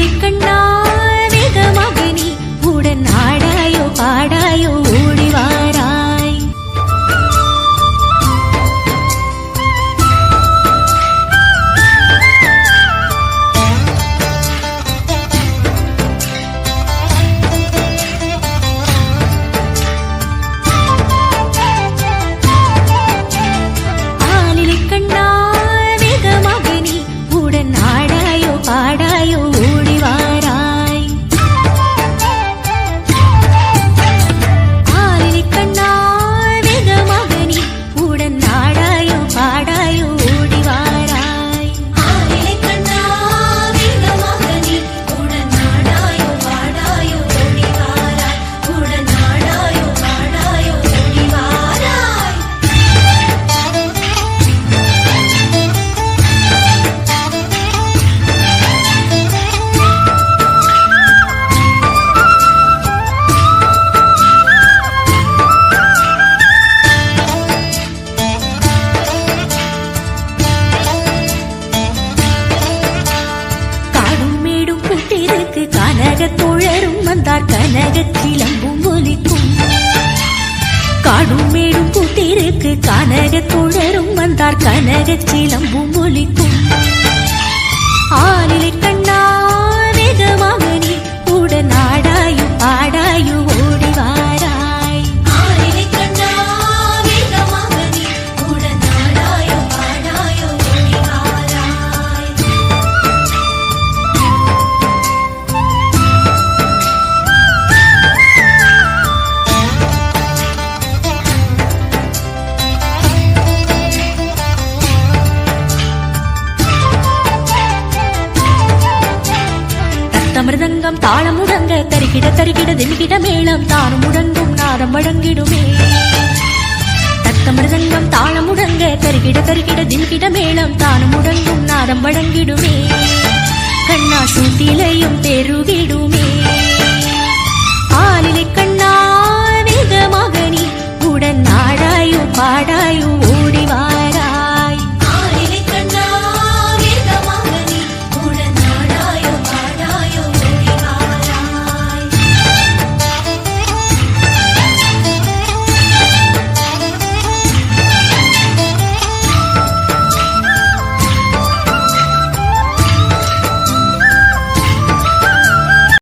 ஆலிலை கண்ணா வேகமாக நீ உடன் ஆடாயோ பாடாயோ ஓடி வாராய். ஆலிலை கண்ணா வேகமாக நீ உடன் ஆடாயோ பாடாயோ ஓடி வாராய். ஆலிலை கண்ணா வேகமாக நீ உடன் ஆடாயோ பாடாயோ ஓடி வாராய். ஆலிலை கண்ணா வேகமாக நீ உடன் ஆடாயோ பாடாயோ ஓடி வாராய். உடன் ஆடாயோ பாடாயோ ஓடி வாராய். காடும் மேடும் கூட்டிருக்கு கனகத் தோழரும் வந்தார் கனகச் சிலம்பும் ஒலிக்கும். காடும் மேடும் கூட்டிருக்கு கனகத் தோழரும் வந்தார் கனகச் சிலம்பும் ஒலிக்கும். ஆலிலை கண்ணா வேகமாக நீ உடன் ஆடாயோ பாடாயோ ஓடி வாராய். ஆலிலை கண்ணா வேகமாக நீ உடன் ஆடாயோ பாடாயோ ஓடி வாராய். தத்தமிருதங்கம் தாளம் முடங்க தரிகிட தரிகிட திமிகிட மேளம் தானும் முடங்கும் நாதம் வழங்கிடுமே. தத்தமிருதங்கம் தாளம் முடங்க தரிகிட தரிகிட திமிகிட மேளம் தானும் முடங்கும் நாதம் வழங்கிடுமே. கண்ணா சூட்டிலையும் பெருகிடுமே. ஆலிலை கண்ணா வேகமாக நீ உடன் ஆடாயோ